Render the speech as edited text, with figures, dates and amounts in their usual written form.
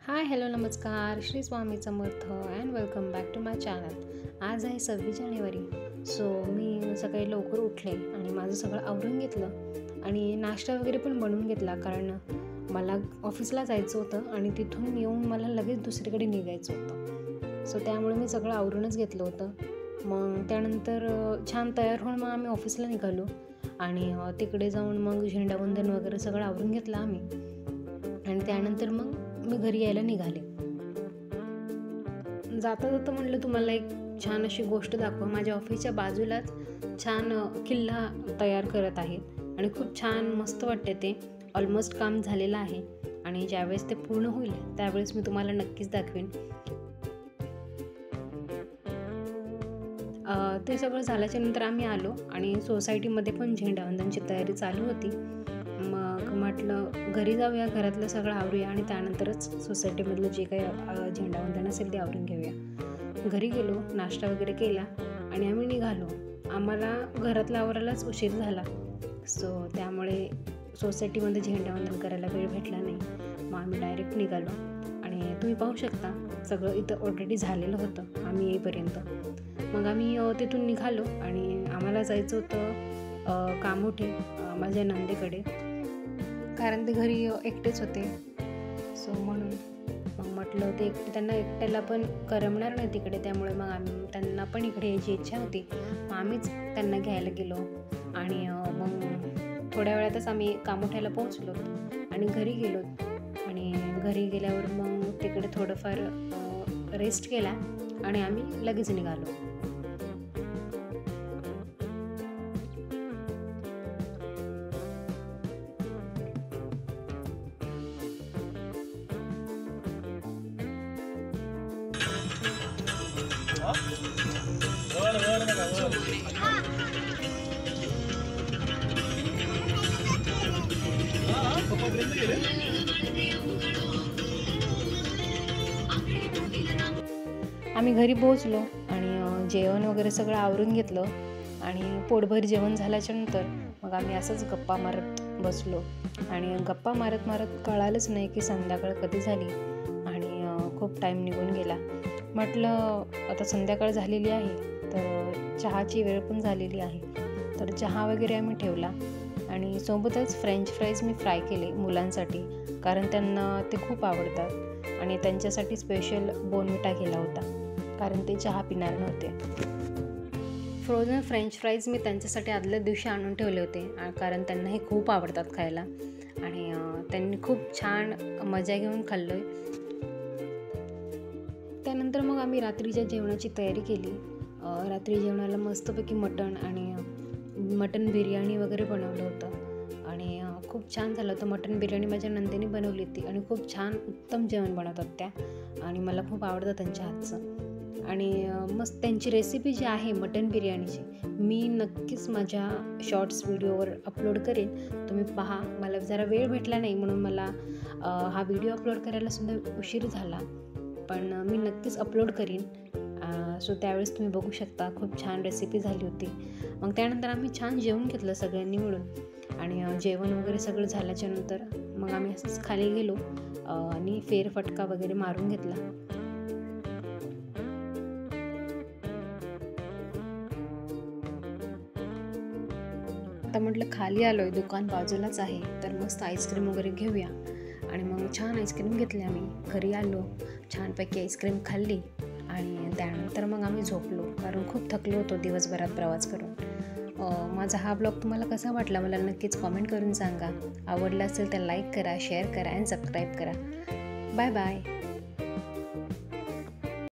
हाय hello नमस्कार, Shri Swami Samarth and welcome back to my channel. आज आहे 26 जानेवारी. सो मी सकाळी लवकर उठले आणि माझं सगळं आवरून घेतलं आणि नाश्ता वगैरे पण बनवून घेतला, कारण मला ऑफिसला जायचं होतं आणि तिथून येऊन मला लगेच दुसरीकडे निघायचं होतं. सो त्यामुळे मी सगळं आवरूनच घेतलं होतं. मग त्यानंतर छान तयार होऊन मग आम्ही ऑफिसला निघालो आणि तिकडे जाऊन मग झेंडावंदन वगैरे सगळं आवरून घेतलं आम्ही. आणि त्यानंतर मग मी घरी यायला निघाले. जाता जाता म्हटलं तुम्हाला एक छान अशी गोष्ट दाखवा. माझ्या ऑफिसच्या बाजूलाच छान किल्ला तयार करत आहेत आणि खूप छान मस्त वाटते. ते ऑलमोस्ट काम झालेलं आहे आणि ज्यावेळेस ते पूर्ण होईल त्यावेळेस मी तुम्हाला नक्कीच दाखवेन. ते सगळं झाल्याच्या नंतर आम्ही आलो आणि सोसायटीमध्ये पण झेंडावंदनची तयारी चालू होती. मग म्हटलं घरी जाऊया, घरातलं सगळं आवरूया आणि त्यानंतरच सोसायटीमधलं जे काही झेंडावंदन असेल ते आवरून घेऊया. घरी गेलो, नाश्ता वगैरे केला आणि आम्ही निघालो. आम्हाला घरातलं आवरायलाच उशीर झाला. सो त्यामुळे सोसायटीमध्ये झेंडावंदन करायला वेळ भेटला नाही. मग आम्ही डायरेक्ट निघालो आणि तुम्ही पाहू शकता सगळं इथं ऑलरेडी झालेलं होतं आम्ही येईपर्यंत. मग आम्ही तिथून निघालो आणि आम्हाला जायचं होतं कामोठे माझ्या नंदेकडे, कारण ते घरी एकटेच होते. सो म्हणून मग म्हटलं ते त्यांना एकट्याला पण करमणार नाही तिकडे, त्यामुळे मग त्यांना पण इकडे यायची इच्छा होती. मग आम्हीच त्यांना घ्यायला गेलो आणि मग थोड्या वेळातच आम्ही कामोठ्याला पोहोचलो आणि घरी गेलो. आणि घरी गेल्यावर मग तिकडे थोडंफार रेस्ट केला आणि आम्ही लगेच निघालो. आम्ही घरी पोहोचलो आणि जेवण वगैरे सगळं आवरून घेतलं आणि पोटभर जेवण झाल्याच्या नंतर मग आम्ही असंच गप्पा मारत बसलो आणि गप्पा मारत मारत कळालंच नाही की संध्याकाळ कधी झाली आणि खूप टाईम निघून गेला. म्हटलं आता संध्याकाळ झालेली आहे तर चहाची वेळ पण झालेली आहे, तर चहा वगैरे आम्ही ठेवला आणि सोबतच फ्रेंच फ्राईज मी फ्राय केले मुलांसाठी, कारण त्यांना ते खूप आवडतात आणि त्यांच्यासाठी स्पेशल बोर्नव्हिटा केला होता, कारण ते चहा पिणार नव्हते. फ्रोझन फ्रेंच फ्राईज मी त्यांच्यासाठी आदल्या दिवशी आणून ठेवले होते, कारण त्यांना हे खूप आवडतात खायला आणि त्यांनी खूप छान मजा घेऊन खाल्लं. त्यानंतर मग आम्ही रात्रीच्या जेवणाची तयारी केली. रात्री जेवणाला मस्तपैकी मटण बिर्याणी वगैरे बनवलं होतं आणि खूप छान झालं होतं. मटण बिर्याणी माझ्या नंदेने बनवली होती आणि खूप छान उत्तम जेवण बनवतात त्या आणि मला खूप आवडतं त्यांच्या हातचं. आणि मस्त त्यांची रेसिपी जी आहे मटण बिर्याणीची मी नक्कीच माझ्या शॉर्ट्स व्हिडिओवर अपलोड करेन, तुम्ही पहा. मला जरा वेळ भेटला नाही म्हणून मला हा व्हिडिओ अपलोड करायला सुद्धा उशीर झाला, पण मी नक्कीच अपलोड करीन. सो त्यावेळेस तुम्ही बघू शकता खूप छान रेसिपी झाली होती. मग त्यानंतर आम्ही छान जेवण घेतलं सगळ्यांनी मिळून आणि जेवण वगैरे सगळं झाल्याच्या नंतर मग आम्ही असंच खाली गेलो आणि फेरफटका वगैरे मारून घेतला. आता म्हटलं खाली आलो आहे, दुकान बाजूलाच आहे, तर मस्त आईस्क्रीम वगैरे घेऊया. आणि मग छान आईस्क्रीम घेतली. आम्ही घरी आलो, छानपैकी आईस्क्रीम खाल्ली आणि त्यानंतर मग आम्ही झोपलो, कारण खूप थकलो होतो दिवसभरात प्रवास करून. माझा हा ब्लॉग तुम्हाला कसा वाटला मला नक्कीच कॉमेंट करून सांगा. आवडला असेल तर लाईक करा, शेअर करा आणि सबस्क्राईब करा. Bye bye.